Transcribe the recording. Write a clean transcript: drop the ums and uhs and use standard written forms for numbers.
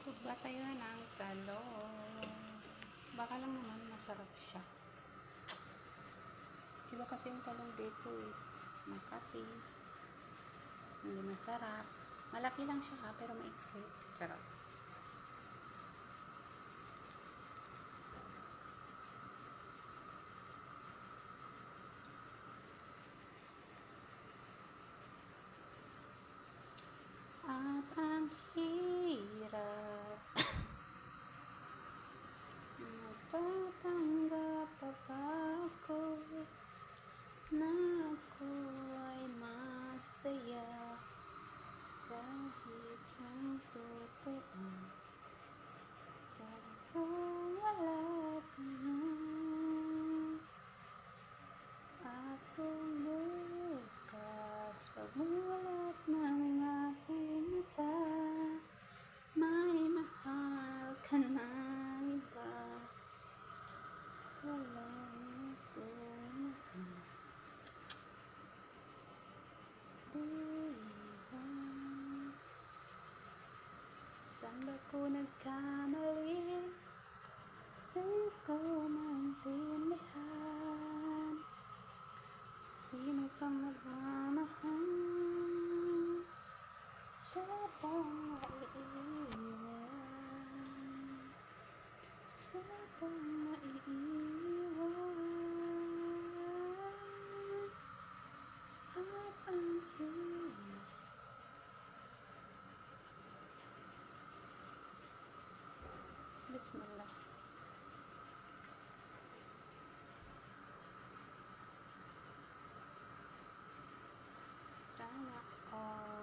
Magtatayuan ng talong. Baka lang naman masarap siya. Iba kasi yung talong dito eh. Makati. Hindi masarap. Malaki lang siya ha, pero maiksi. Charot. At ang hirap magpapanggap pa ako na ako ay masaya kahit ang totoo talagang wala ka na. Ako bukas pagmulat ng aking mata, may mahal ka na iba. Wala akong iba. Saan ba ko nagkamali? Di ko maintindihan. Sino pang nagmamahal? Siya pang maiiwan. Siya pang maiiwan. At ang hirap. Bismillah. Sana all.